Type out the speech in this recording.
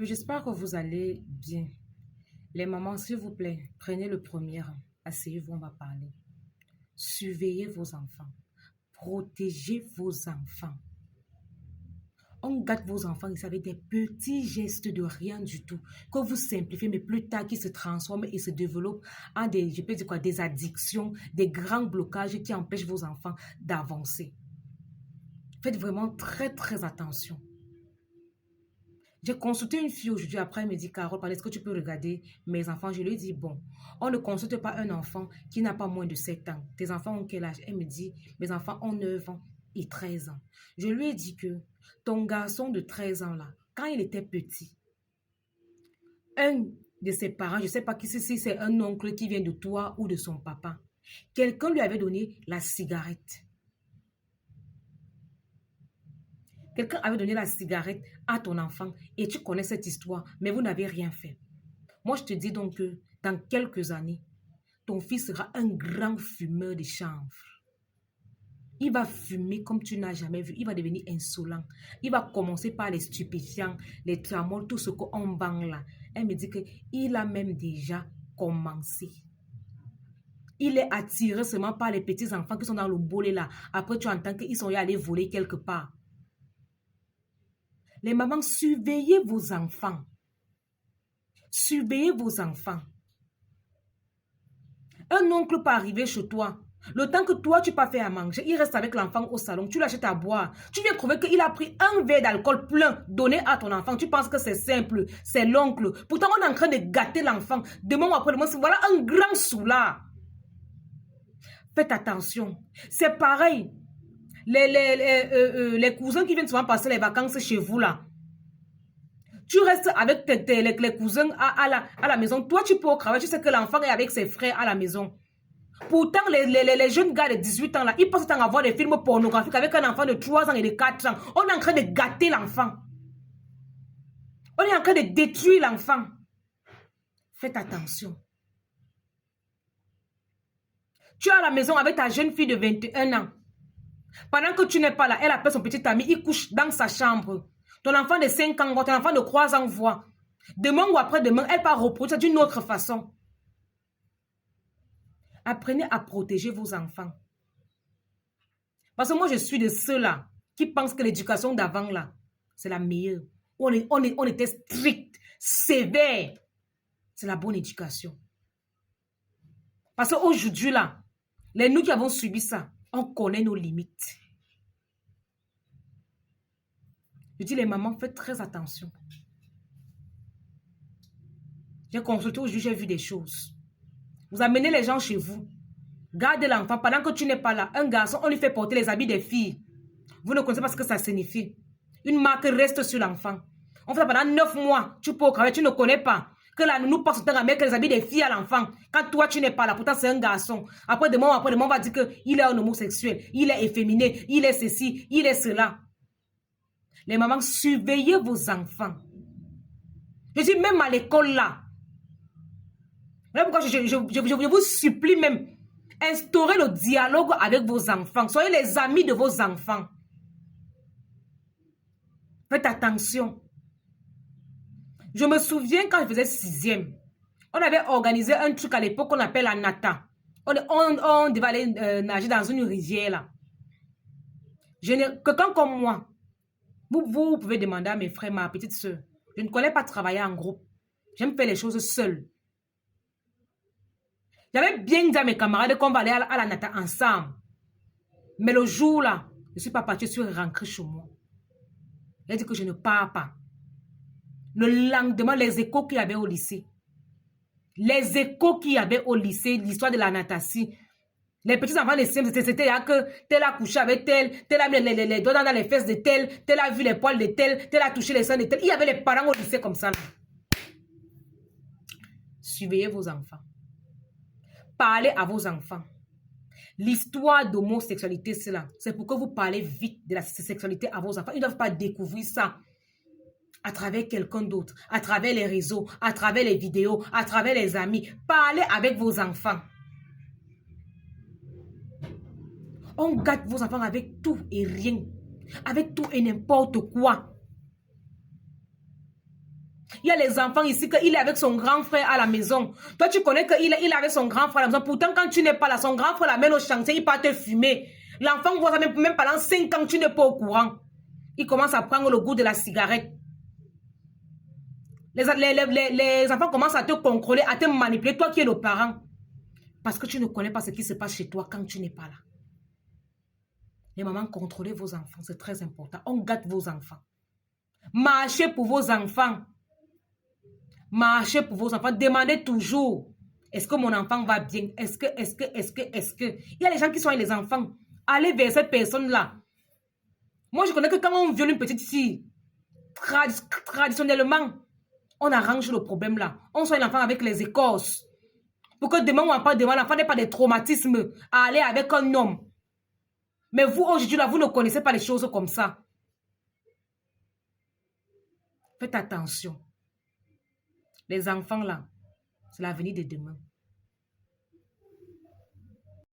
J'espère que vous allez bien. Les mamans, s'il vous plaît, prenez le premier rang. Asseyez-vous, on va parler. Surveillez vos enfants. Protégez vos enfants. On gâte vos enfants, vous savez, des petits gestes de rien du tout, que vous simplifiez, mais plus tard, qui se transforment et se développent en des, je peux dire quoi, des addictions, des grands blocages qui empêchent vos enfants d'avancer. Faites vraiment très, très attention. J'ai consulté une fille aujourd'hui, après elle me dit, Carole, est-ce que tu peux regarder mes enfants? Je lui ai dit, bon, on ne consulte pas un enfant qui n'a pas moins de 7 ans. Tes enfants ont quel âge? Elle me dit, mes enfants ont 9 ans et 13 ans. Je lui ai dit que ton garçon de 13 ans là, quand il était petit, un de ses parents, je ne sais pas si c'est un oncle qui vient de toi ou de son papa, quelqu'un lui avait donné la cigarette. Quelqu'un avait donné la cigarette à ton enfant et tu connais cette histoire, mais vous n'avez rien fait. Moi, je te dis donc que dans quelques années, ton fils sera un grand fumeur de chanvre. Il va fumer comme tu n'as jamais vu. Il va devenir insolent. Il va commencer par les stupéfiants, les tramoles, tout ce qu'on vend là. Elle me dit qu'il a même déjà commencé. Il est attiré seulement par les petits enfants qui sont dans le bolé là. Après, tu entends qu'ils sont allés voler quelque part. Les mamans, surveillez vos enfants. Surveillez vos enfants. Un oncle peut arriver chez toi. Le temps que toi, tu n'as pas fait à manger, il reste avec l'enfant au salon. Tu l'achètes à boire. Tu viens trouver qu'il a pris un verre d'alcool plein donné à ton enfant. Tu penses que c'est simple. C'est l'oncle. Pourtant, on est en train de gâter l'enfant. Demain ou après-demain, voilà un grand soulard. Faites attention. C'est pareil. Les cousins qui viennent souvent passer les vacances chez vous là. Tu restes avec les cousins à la maison. Toi, tu peux au travail. Tu sais que l'enfant est avec ses frères à la maison. Pourtant, les jeunes gars de 18 ans, là, ils passent le temps à voir des films pornographiques avec un enfant de 3 ans et de 4 ans. On est en train de gâter l'enfant. On est en train de détruire l'enfant. Faites attention. Tu es à la maison avec ta jeune fille de 21 ans. Pendant que tu n'es pas là, elle appelle son petit ami, il couche dans sa chambre. Ton enfant de 5 ans voit, ton enfant de 3 ans voit. Demain ou après-demain, elle va reproduire d'une autre façon. Apprenez à protéger vos enfants. Parce que moi, je suis de ceux-là qui pensent que l'éducation d'avant, là, c'est la meilleure. On était strict, sévère. C'est la bonne éducation. Parce qu'aujourd'hui, là, nous qui avons subi ça, on connaît nos limites. Je dis, les mamans, faites très attention. J'ai consulté aujourd'hui, j'ai vu des choses. Vous amenez les gens chez vous. Gardez l'enfant. Pendant que tu n'es pas là, un garçon, on lui fait porter les habits des filles. Vous ne connaissez pas ce que ça signifie. Une marque reste sur l'enfant. On fait ça pendant 9 mois. Tu peux au travail, tu ne connais pas. Que la nounou passe son temps à mettre les habits des filles à l'enfant. Quand toi, tu n'es pas là, pourtant c'est un garçon. Après demain, on va dire qu'il est un homosexuel. Il est efféminé. Il est ceci. Il est cela. Les mamans, surveillez vos enfants. Je dis même à l'école là. Voilà pourquoi je vous supplie même. Instaurez le dialogue avec vos enfants. Soyez les amis de vos enfants. Faites attention. Je me souviens quand je faisais 6e. On avait organisé un truc à l'époque qu'on appelle la nata. On devait aller nager dans une rivière là. Quelqu'un comme moi, vous pouvez demander à mes frères, ma petite soeur. Je ne connais pas travailler en groupe. J'aime faire les choses seule. J'avais bien dit à mes camarades qu'on va aller à la nata ensemble. Mais le jour là, je ne suis pas partie, je suis rentrée chez moi. J'ai dit que je ne pars pas. Le lendemain, les échos qu'il y avait au lycée. Les échos qu'il y avait au lycée, l'histoire de la natation. Les petits enfants de CM, c'était là que tel a couché avec tel, tel a mis les doigts dans les fesses de tel a vu les poils de tel a touché les seins de tel. Il y avait les parents au lycée comme ça. Là. Surveillez vos enfants. Parlez à vos enfants. L'histoire d'homosexualité, c'est là. C'est pour que vous parlez vite de la sexualité à vos enfants. Ils ne doivent pas découvrir ça à travers quelqu'un d'autre, à travers les réseaux, à travers les vidéos, à travers les amis. Parlez avec vos enfants. On gâte vos enfants avec tout et rien. Avec tout et n'importe quoi. Il y a les enfants ici qu'il est avec son grand frère à la maison. Toi, tu connais qu'il est avec son grand frère à la maison. Pourtant, quand tu n'es pas là, son grand frère l'amène au chantier, il part te fumer. L'enfant voit ça même pendant 5 ans, tu n'es pas au courant. Il commence à prendre le goût de la cigarette. Les enfants commencent à te contrôler, à te manipuler, toi qui es le parent. Parce que tu ne connais pas ce qui se passe chez toi quand tu n'es pas là. Les mamans, contrôlez vos enfants, c'est très important. On gâte vos enfants. Marchez pour vos enfants. Marchez pour vos enfants. Demandez toujours, est-ce que mon enfant va bien? Est-ce que? Il y a les gens qui sont avec les enfants. Allez vers cette personne-là. Moi, je connais que quand on viole une petite fille, traditionnellement, on arrange le problème là. On soigne l'enfant avec les écorces. Pour que demain ou après-demain, l'enfant n'ait pas de traumatisme à aller avec un homme. Mais vous, aujourd'hui, là, vous ne connaissez pas les choses comme ça. Faites attention. Les enfants, là, c'est l'avenir de demain.